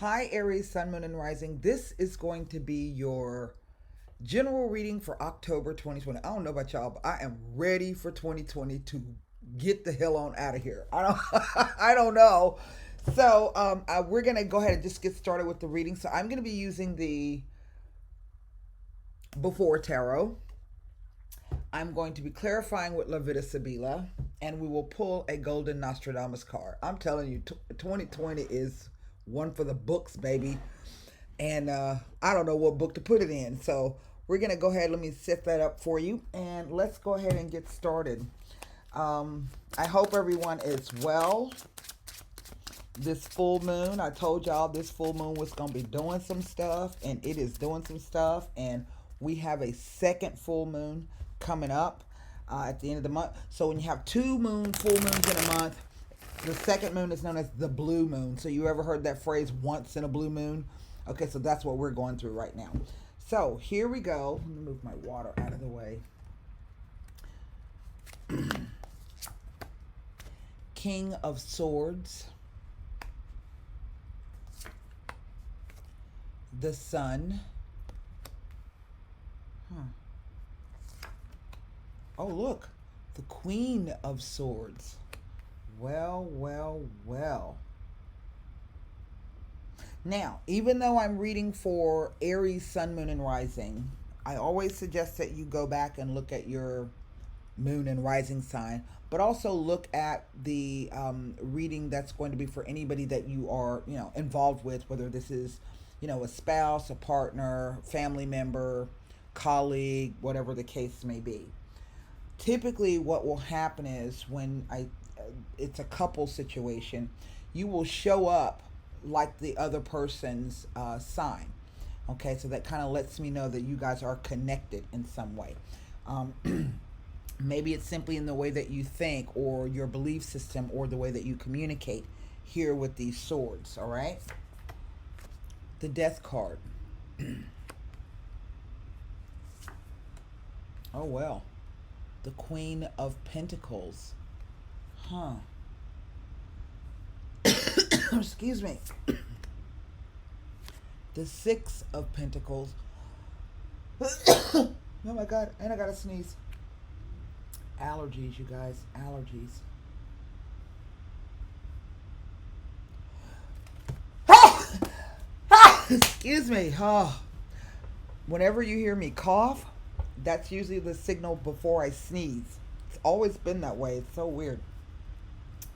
Hi, Aries, Sun, Moon, and Rising. This is going to be your general reading for October 2020. I don't know about y'all, but I am ready for 2020 to get the hell on out of here. I don't, I don't know. We're gonna go ahead and just get started with the reading. So I'm gonna be using the Before Tarot. I'm going to be clarifying with La Vida Sibila, and we will pull a Golden Nostradamus card. I'm telling you, 2020 is one for the books, baby. And I don't know what book to put it in. So we're going to go ahead. Let me set that up for you. And let's go ahead and get started. I hope everyone is well. This full moon, I told y'all this full moon was going to be doing some stuff, and it is doing some stuff. And we have a second full moon coming up at the end of the month. So when you have full moons in a month, the second moon is known as the blue moon. So you ever heard that phrase, once in a blue moon? Okay, so that's what we're going through right now. So here we go. Let me move my water out of the way. King of Swords. The Sun. Oh, look. The Queen of Swords. Well, well, well. Now, even though I'm reading for Aries, Sun, Moon, and Rising, I always suggest that you go back and look at your Moon and Rising sign, but also look at the reading that's going to be for anybody that you are, involved with, whether this is, a spouse, a partner, family member, colleague, whatever the case may be. Typically, what will happen is it's a couple situation, you will show up like the other person's sign. Okay, so that kind of lets me know that you guys are connected in some way. Um, Maybe it's simply in the way that you think, or your belief system, or the way that you communicate here with these swords, all right? The Death card. Oh, well. The Queen of Pentacles. Huh. Excuse me. The Six of Pentacles. Oh my God, and I gotta sneeze. Allergies, you guys. Allergies. Excuse me. Oh. Whenever you hear me cough, that's usually the signal before I sneeze. It's always been that way. It's so weird.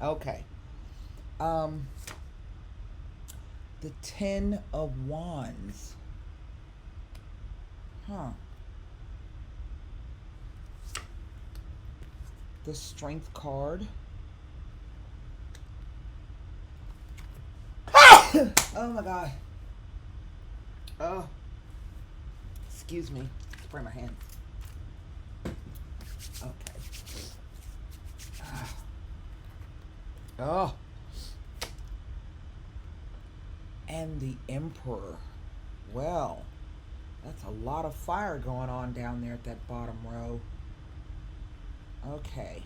Okay. Um, the Ten of Wands. Huh. The Strength card. Oh my God. Oh. Excuse me. Spray my hands. Okay. Oh. And the Emperor. Well, that's a lot of fire going on down there at that bottom row. Okay.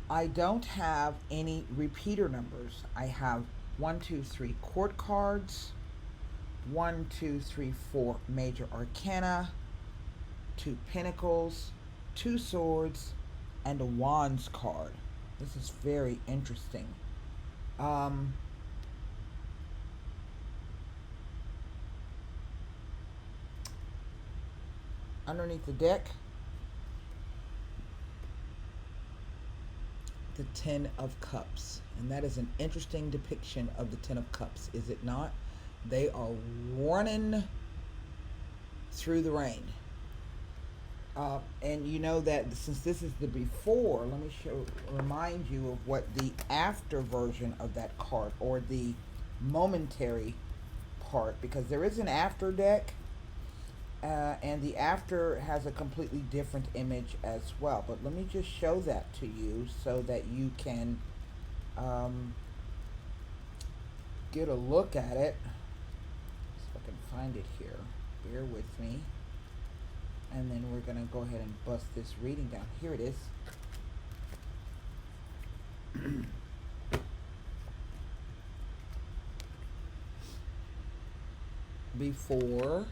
I don't have any repeater numbers. I have 1, 2, 3 court cards, 1, 2, 3, 4 major arcana, 2 pentacles, 2 swords, and a wands card. This is very interesting. Underneath the deck, the Ten of Cups. And that is an interesting depiction of the Ten of Cups, is it not? They are running through the rain. And you know that since this is the before, let me remind you of what the after version of that card, or the momentary part, because there is an after deck, and the after has a completely different image as well. But let me just show that to you so that you can get a look at it. See if I can find it here. Bear with me. And then we're going to go ahead and bust this reading down. Here it is. before,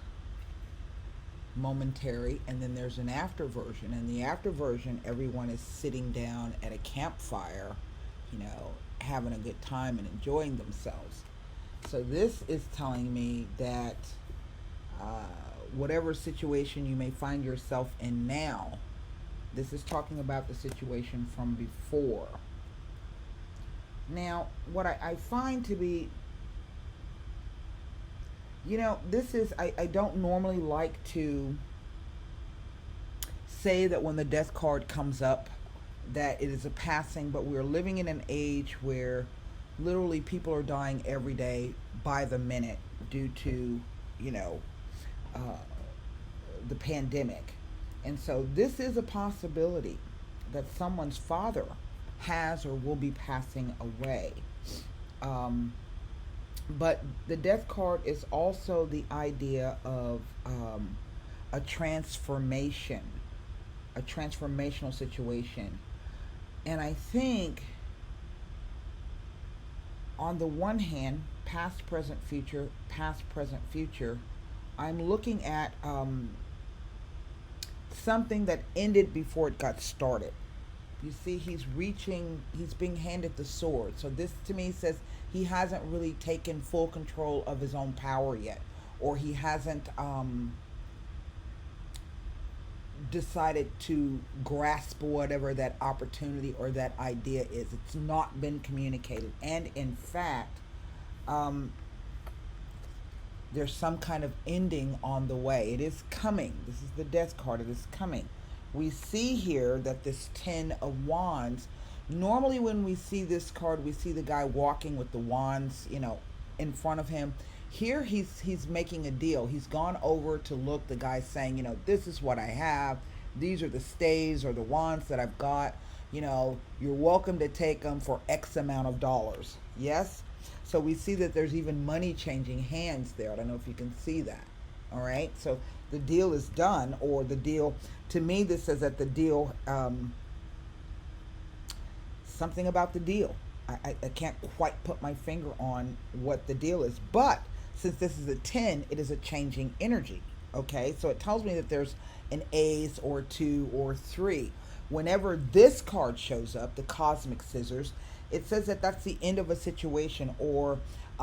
momentary, and then there's an after version. And the after version, everyone is sitting down at a campfire, having a good time and enjoying themselves. So this is telling me that uh, whatever situation you may find yourself in now, this is talking about the situation from before. Now, what I find to be, this is, I don't normally like to say that when the death card comes up that it is a passing, but we're living in an age where literally people are dying every day by the minute due to, you know, uh, the pandemic. And so this is a possibility that someone's father has or will be passing away. Um, but the death card is also the idea of a transformation, a transformational situation. And I think, on the one hand, past, present, future, I'm looking at something that ended before it got started. You see, he's being handed the sword. So this to me says he hasn't really taken full control of his own power yet, or he hasn't decided to grasp whatever that opportunity or that idea is. It's not been communicated. And in fact, um, there's some kind of ending on the way. It is coming. This is the death card. It is coming. We see here that this 10 of wands, normally when we see this card, we see the guy walking with the wands, in front of him. Here he's making a deal. He's gone over to look. The guy's saying, this is what I have. These are the staves or the wands that I've got. You're welcome to take them for X amount of dollars. Yes? So we see that there's even money changing hands there. I don't know if you can see that. All right? So the deal is done, or the deal, to me, this says that the deal, something about the deal. I can't quite put my finger on what the deal is. But since this is a 10, it is a changing energy. Okay? So it tells me that there's an ace or two or three. Whenever this card shows up, the cosmic scissors, it says that that's the end of a situation, or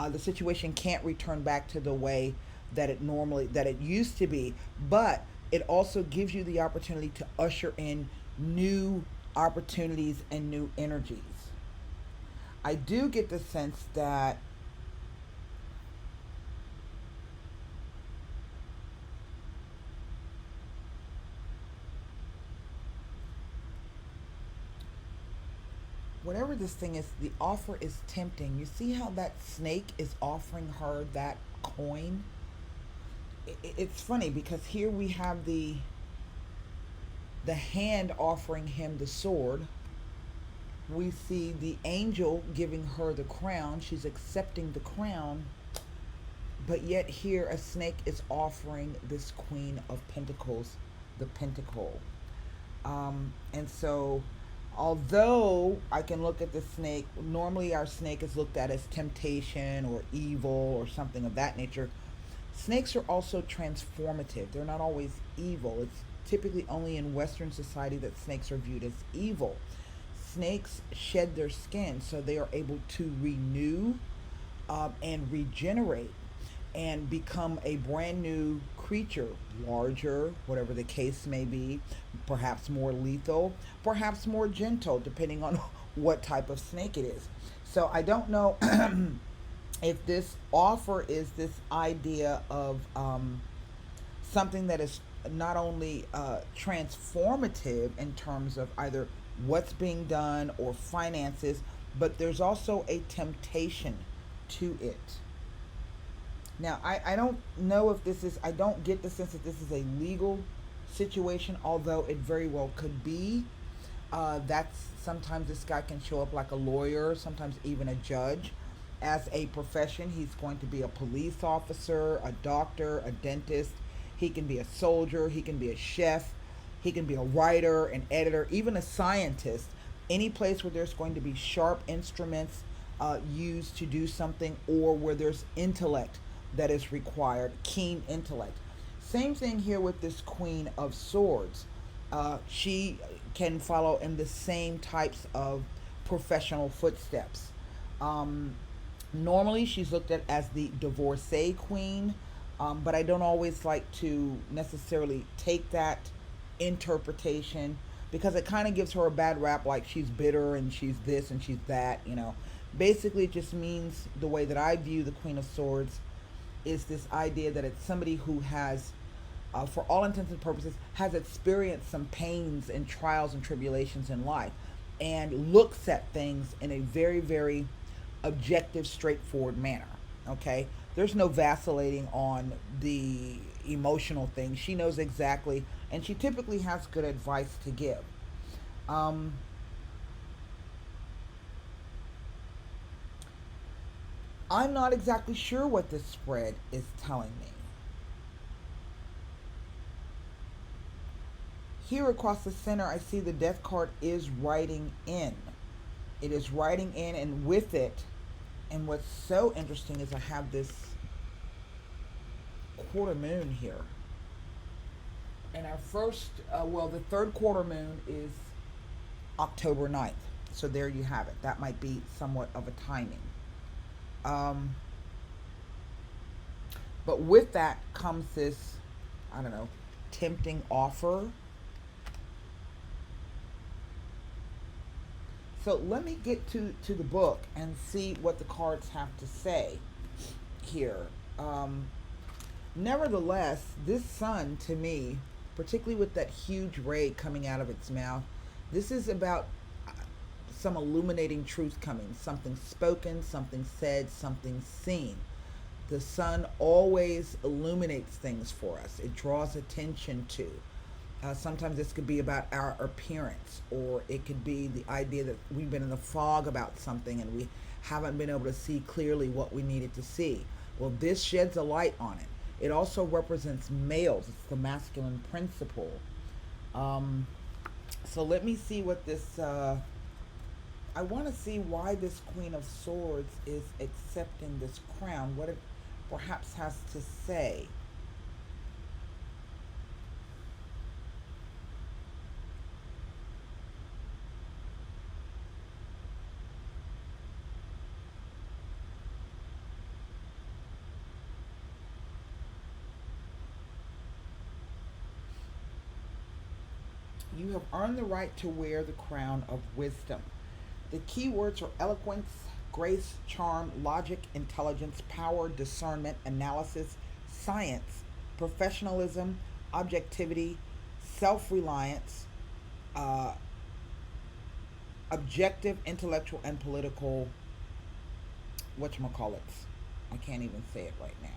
the situation can't return back to the way that it used to be. But it also gives you the opportunity to usher in new opportunities and new energies. I do get the sense that whatever this thing is, the offer is tempting. You see how that snake is offering her that coin? It's funny because here we have the hand offering him the sword. We see the angel giving her the crown. She's accepting the crown. But yet here a snake is offering this Queen of Pentacles the pentacle. And so, although I can look at the snake, normally our snake is looked at as temptation or evil or something of that nature. Snakes are also transformative. They're not always evil. It's typically only in Western society that snakes are viewed as evil. Snakes shed their skin, so they are able to renew and regenerate and become a brand new creature, larger, whatever the case may be, perhaps more lethal, perhaps more gentle, depending on what type of snake it is. So I don't know if this offer is this idea of something that is not only transformative in terms of either what's being done or finances, but there's also a temptation to it. Now, I don't know if this is, I don't get the sense that this is a legal situation, although it very well could be. That's sometimes this guy can show up like a lawyer, sometimes even a judge. As a profession, he's going to be a police officer, a doctor, a dentist. He can be a soldier, he can be a chef, he can be a writer, an editor, even a scientist. Any place where there's going to be sharp instruments used to do something, or where there's intellect that is required, keen intellect. Same thing here with this Queen of Swords. She can follow in the same types of professional footsteps. Um, Normally, she's looked at as the divorcee queen, but I don't always like to necessarily take that interpretation because it kind of gives her a bad rap, like she's bitter and she's this and she's that, you know. Basically, it just means the way that I view the Queen of Swords is this idea that it's somebody who has, for all intents and purposes, has experienced some pains and trials and tribulations in life and looks at things in a very, very objective, straightforward manner. Okay? There's no vacillating on the emotional thing. She knows exactly, and she typically has good advice to give. Um, I'm not exactly sure what this spread is telling me. Here across the center, I see the death card is writing in. It is writing in, and with it, and what's so interesting is I have this quarter moon here. And our first, the third quarter moon is October 9th. So there you have it. That might be somewhat of a timing. Um, but with that comes this, I don't know, tempting offer. So let me get to the book and see what the cards have to say here. Nevertheless, this sun to me, particularly with that huge ray coming out of its mouth, this is about some illuminating truth coming, something spoken, something said, something seen. The sun always illuminates things for us, it draws attention to. Sometimes this could be about our appearance, or it could be the idea that we've been in the fog about something and we haven't been able to see clearly what we needed to see. Well, this sheds a light on it. It also represents males, it's the masculine principle. Um, so let me see what this. I want to see why this Queen of Swords is accepting this crown, what it perhaps has to say. You have earned the right to wear the crown of wisdom. The key words are eloquence, grace, charm, logic, intelligence, power, discernment, analysis, science, professionalism, objectivity, self reliance, uh, objective, intellectual, and political. Whatchamacallits. I can't even say it right now.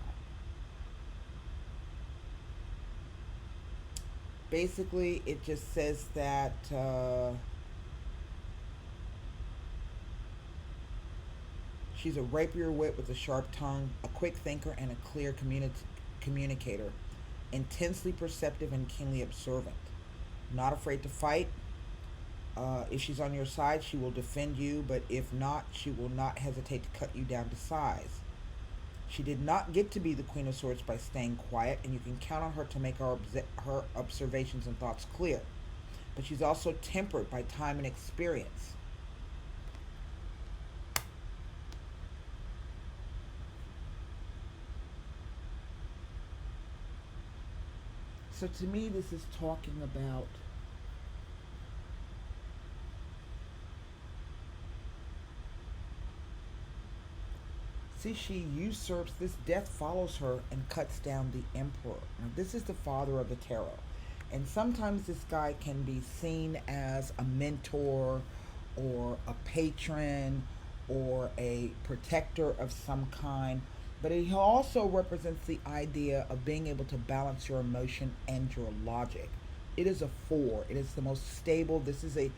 Basically, it just says that she's a rapier wit with a sharp tongue, a quick thinker, and a clear communicator, intensely perceptive and keenly observant. Not afraid to fight. If she's on your side, she will defend you, but if not, she will not hesitate to cut you down to size. She did not get to be the Queen of Swords by staying quiet, and you can count on her to make her observations and thoughts clear. But she's also tempered by time and experience. So to me, this is talking about, see, she usurps, this death follows her and cuts down the emperor. Now, this is the father of the tarot. And sometimes this guy can be seen as a mentor or a patron or a protector of some kind. But he also represents the idea of being able to balance your emotion and your logic. It is a four. It is the most stable. This is a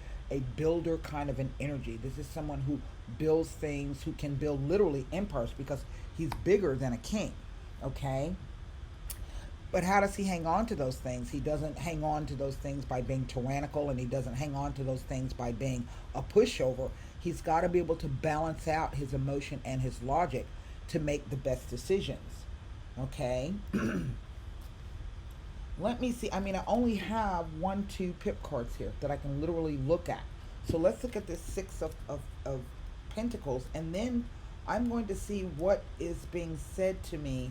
builder kind of an energy. This is someone who builds things, who can build literally empires because he's bigger than a king. Okay? But how does he hang on to those things? He doesn't hang on to those things by being tyrannical, and he doesn't hang on to those things by being a pushover. He's got to be able to balance out his emotion and his logic to make the best decisions. Okay. Let me see. I mean, I only have one, two pip cards here that I can literally look at. So let's look at this six of pentacles, and then I'm going to see what is being said to me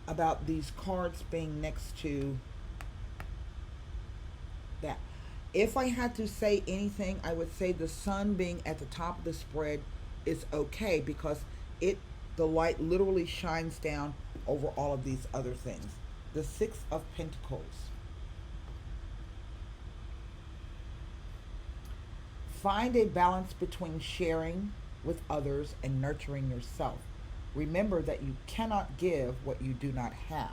about these cards being next to that. If I had to say anything, I would say the sun being at the top of the spread is okay because it the light literally shines down over all of these other things. The six of pentacles. Find a balance between sharing with others and nurturing yourself. Remember that you cannot give what you do not have.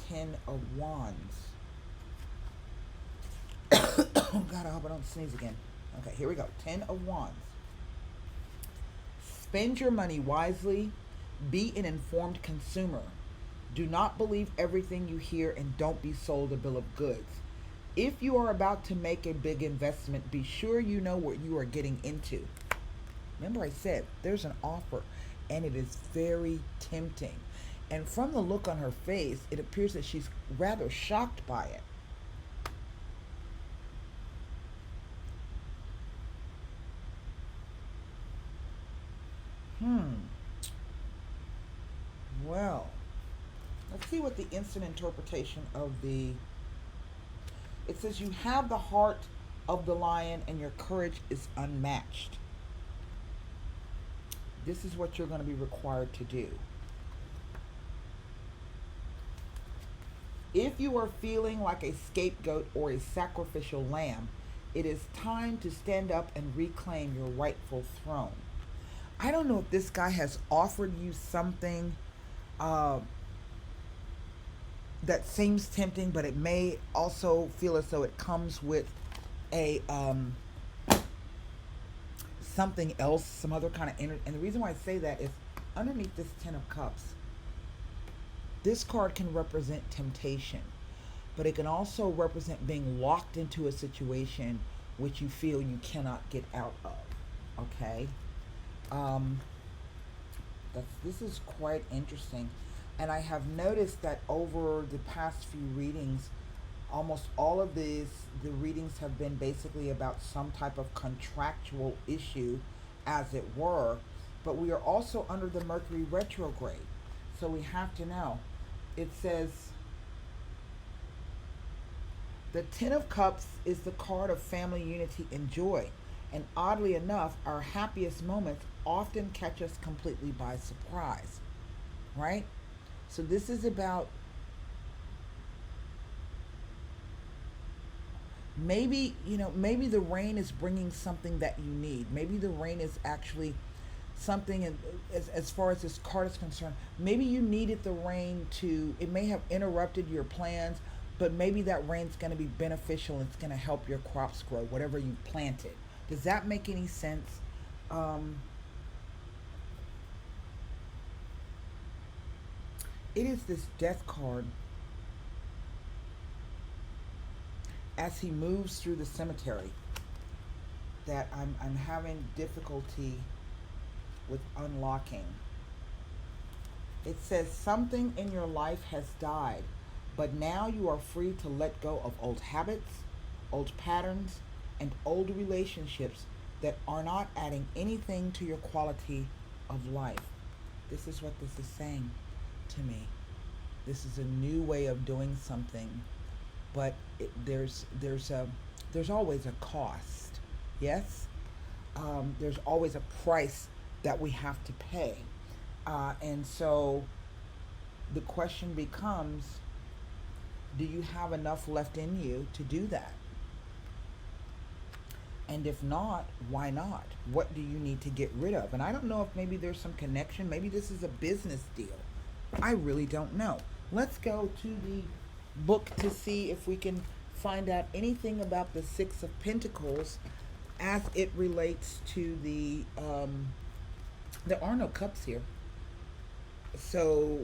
Ten of Wands. Oh God, I hope I don't sneeze again. Okay, here we go. Ten of Wands. Spend your money wisely. Be an informed consumer. Do not believe everything you hear and don't be sold a bill of goods. If you are about to make a big investment, be sure you know what you are getting into. Remember I said there's an offer and it is very tempting. And from the look on her face, it appears that she's rather shocked by it. Well, let's see what the instant interpretation of the. It says you have the heart of the lion and your courage is unmatched. This is what you're going to be required to do. If you are feeling like a scapegoat or a sacrificial lamb, it is time to stand up and reclaim your rightful throne. I don't know if this guy has offered you something uh, that seems tempting, but it may also feel as though it comes with a something else, some other kind of energy. And the reason why I say that is underneath this Ten of Cups, this card can represent temptation, but it can also represent being locked into a situation which you feel you cannot get out of. Okay, um, this is quite interesting, and I have noticed that over the past few readings, almost all of the readings have been basically about some type of contractual issue, as it were. But we are also under the Mercury retrograde, so we have to know. It says the Ten of Cups is the card of family unity and joy. And oddly enough, our happiest moments often catch us completely by surprise, right? So this is about maybe, maybe the rain is bringing something that you need. Maybe the rain is actually something as far as this card is concerned. Maybe you needed the rain to, it may have interrupted your plans, but maybe that rain's going to be beneficial. It's going to help your crops grow, whatever you planted. Does that make any sense? It is this death card as he moves through the cemetery that I'm having difficulty with unlocking. It says something in your life has died, but now you are free to let go of old habits, old patterns, and old relationships that are not adding anything to your quality of life. This is what this is saying to me. This is a new way of doing something, but there's always a cost. Yes, there's always a price that we have to pay, and so the question becomes: do you have enough left in you to do that? And if not, why not? What do you need to get rid of? And I don't know if maybe there's some connection. Maybe this is a business deal. I really don't know. Let's go to the book to see if we can find out anything about the Six of Pentacles as it relates to the there are no cups here. So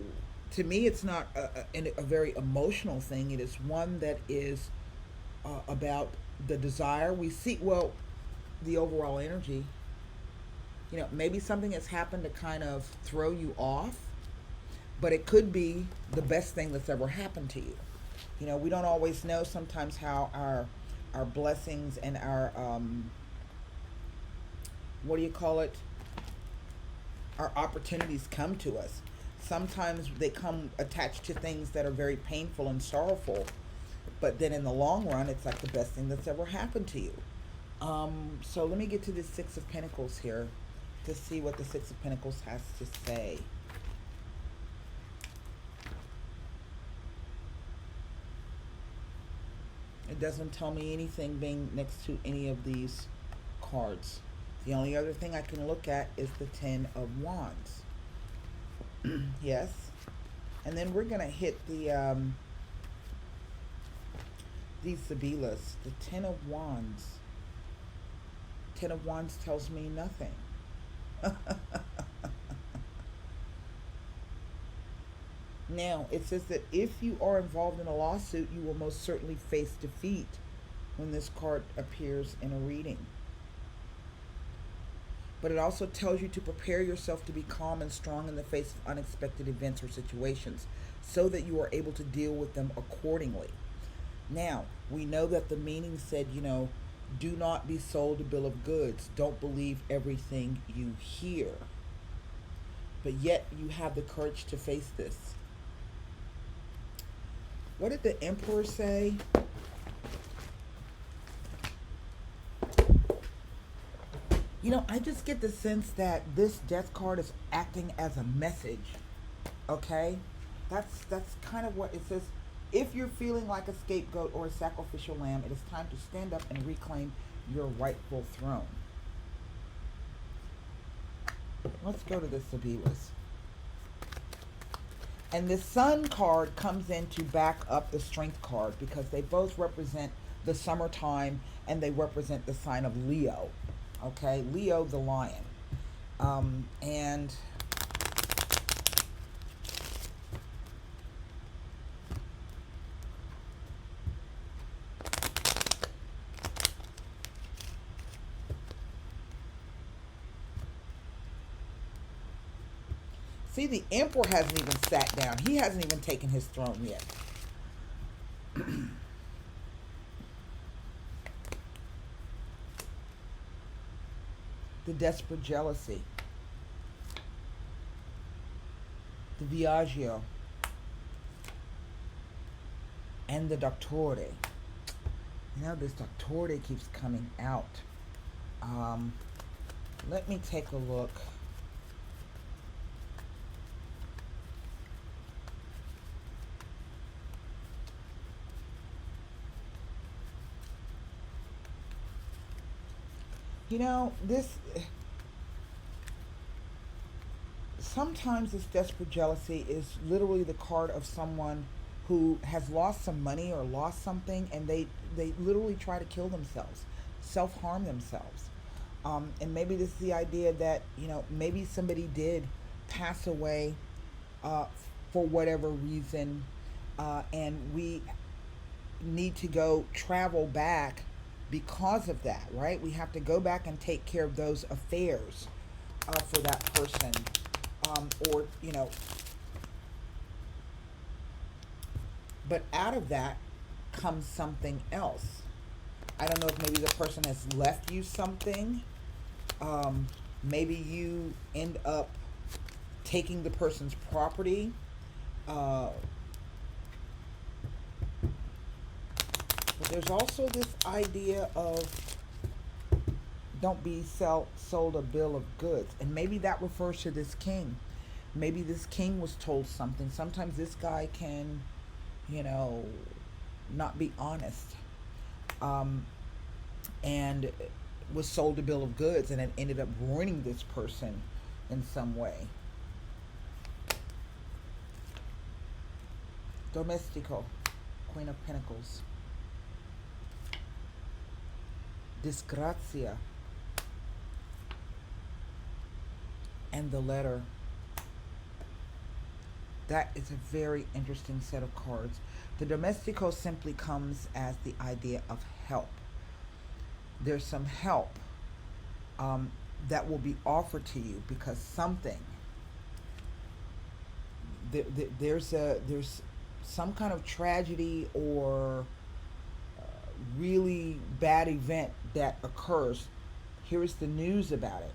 to me, it's not a very emotional thing. It is one that is about the desire we see. Well, the overall energy Maybe something has happened to kind of throw you off, but it could be the best thing that's ever happened to you. We don't always know sometimes how our blessings and our what do you call it? Our opportunities come to us. Sometimes they come attached to things that are very painful and sorrowful, but then in the long run, it's like the best thing that's ever happened to you. So let me get to the Six of Pentacles here to see what the Six of Pentacles has to say. It doesn't tell me anything being next to any of these cards. The only other thing I can look at is the Ten of Wands. Yes. And then we're going to hit these Sibilas. The Ten of Wands. Ten of Wands tells me nothing. Now, it says that if you are involved in a lawsuit, you will most certainly face defeat when this card appears in a reading. But it also tells you to prepare yourself to be calm and strong in the face of unexpected events or situations so that you are able to deal with them accordingly. Now, we know that the meaning said, do not be sold a bill of goods. Don't believe everything you hear. But yet you have the courage to face this. What did the Emperor say? I just get the sense that this death card is acting as a message. Okay? That's kind of what it says. If you're feeling like a scapegoat or a sacrificial lamb, it is time to stand up and reclaim your rightful throne. Let's go to the Sibilas. And the Sun card comes in to back up the Strength card because they both represent the summertime and they represent the sign of Leo. Okay, Leo the lion. And see, the Emperor hasn't even sat down. He hasn't even taken his throne yet. The desperate jealousy. The Viaggio. And the Doctore. This Doctore keeps coming out. Let me take a look. Sometimes this desperate jealousy is literally the card of someone who has lost some money or lost something, and they literally try to kill themselves, self-harm themselves. And maybe this is the idea that, maybe somebody did pass away for whatever reason, and we need to go travel back because of that, right? We have to go back and take care of those affairs for that person, or but out of that comes something else. I don't know if maybe the person has left you something. Maybe you end up taking the person's property. But there's also this idea of don't be sold a bill of goods. And maybe that refers to this king. Maybe this king was told something. Sometimes this guy can, not be honest. And was sold a bill of goods and it ended up ruining this person in some way. Domestico, Queen of Pentacles. Disgrazia. And the Letter. That is a very interesting set of cards. The Domestico simply comes as the idea of help. There's some help that will be offered to you, because something, there's some kind of tragedy or really bad event that occurs. Here is the news about it.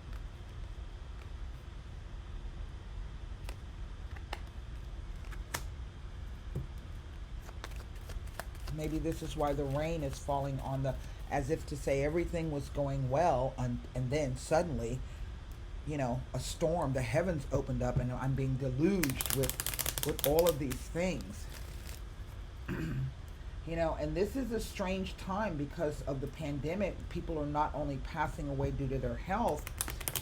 Maybe this is why the rain is falling on the, as if to say everything was going well, and then suddenly, a storm, the heavens opened up, and I'm being deluged with all of these things. And this is a strange time because of the pandemic. People are not only passing away due to their health,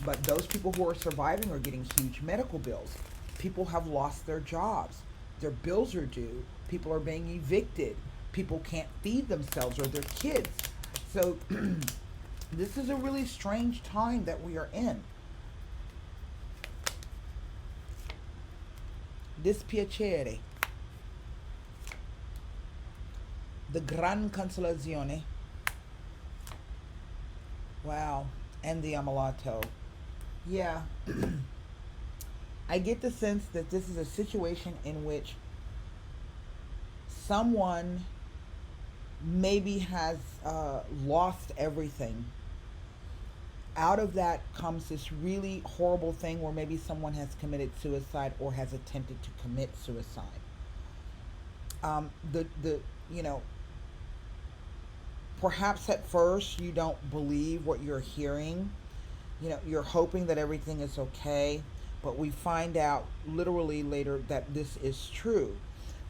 but those people who are surviving are getting huge medical bills. People have lost their jobs. Their bills are due. People are being evicted. People can't feed themselves or their kids. So this is a really strange time that we are in. Dispiacere. The Gran Consolazione. Wow. And the Ammalato. Yeah. I get the sense that this is a situation in which someone maybe has lost everything. Out of that comes this really horrible thing where maybe someone has committed suicide or has attempted to commit suicide. The perhaps at first you don't believe what you're hearing. You're hoping that everything is okay, but we find out literally later that this is true.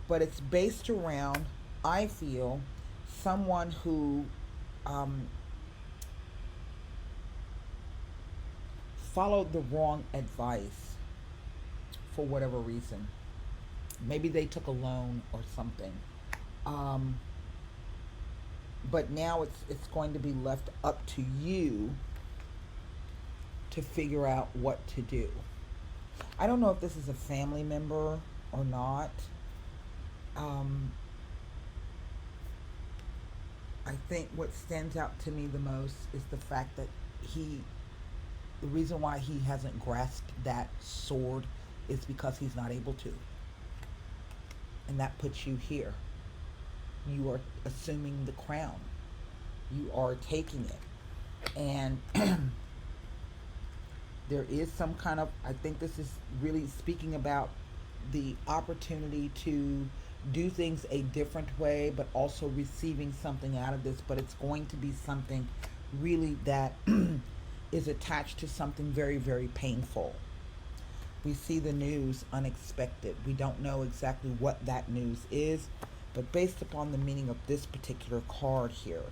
But it's based around, I feel, someone who followed the wrong advice for whatever reason. Maybe they took a loan or something. But now it's going to be left up to you to figure out what to do. I don't know if this is a family member or not. I think what stands out to me the most is the fact that the reason why he hasn't grasped that sword is because he's not able to. And that puts you here. You are assuming the crown. You are taking it. And there is some kind of, I think this is really speaking about the opportunity to do things a different way, but also receiving something out of this. But it's going to be something really that is attached to something very, very painful. We see the news unexpected. We don't know exactly what that news is, but based upon the meaning of this particular card here,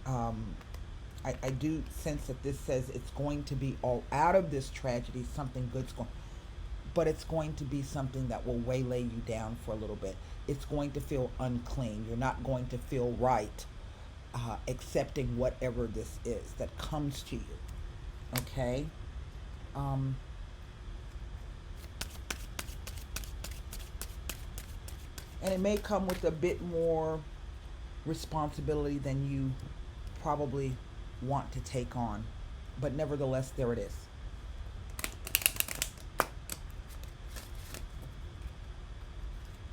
I do sense that this says it's going to be all out of this tragedy, something good's going, but it's going to be something that will waylay you down for a little bit. It's going to feel unclean. You're not going to feel right accepting whatever this is that comes to you. Okay? And it may come with a bit more responsibility than you probably want to take on. But nevertheless, there it is.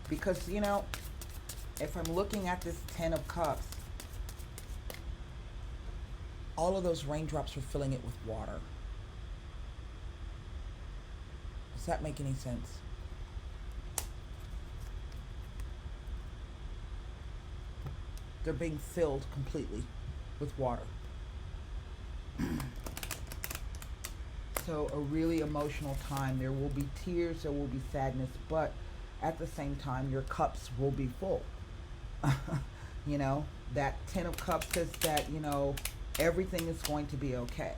Because, if I'm looking at this 10 of Cups, all of those raindrops are filling it with water. Does that make any sense? They're being filled completely with water. So a really emotional time. There will be tears, there will be sadness, but at the same time, your cups will be full. That 10 of Cups says that, everything is going to be okay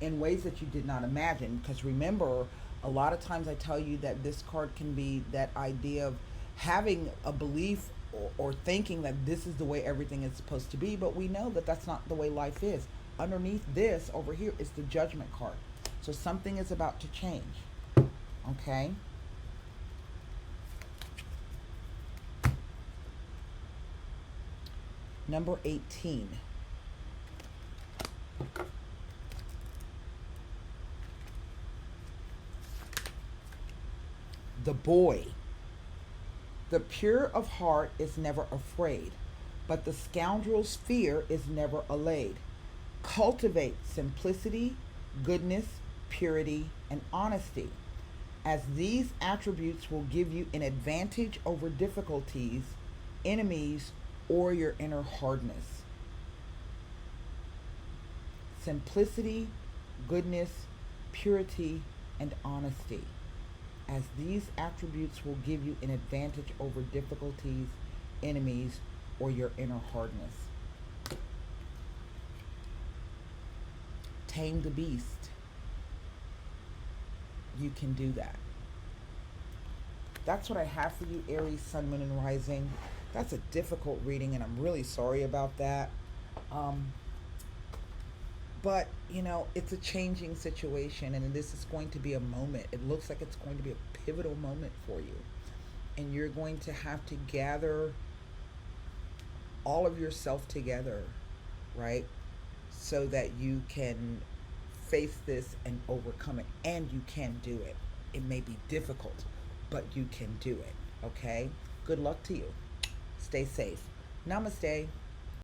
in ways that you did not imagine. Because remember, a lot of times I tell you that this card can be that idea of having a belief or thinking that this is the way everything is supposed to be, but we know that that's not the way life is. Underneath this over here is the Judgment card. So something is about to change. Okay? Number 18. the boy. The pure of heart is never afraid, but the scoundrel's fear is never allayed. Cultivate simplicity, goodness, purity, and honesty, as these attributes will give you an advantage over difficulties, enemies, or your inner hardness. Simplicity, goodness, purity, and honesty, as these attributes will give you an advantage over difficulties, enemies, or your inner hardness. Tame the beast. You can do that. That's what I have for you, Aries, Sun, Moon, and Rising. That's a difficult reading, and I'm really sorry about that. Um, but, it's a changing situation, and this is going to be a moment. It looks like it's going to be a pivotal moment for you. And you're going to have to gather all of yourself together, right? So that you can face this and overcome it. And you can do it. It may be difficult, but you can do it, okay? Good luck to you. Stay safe. Namaste.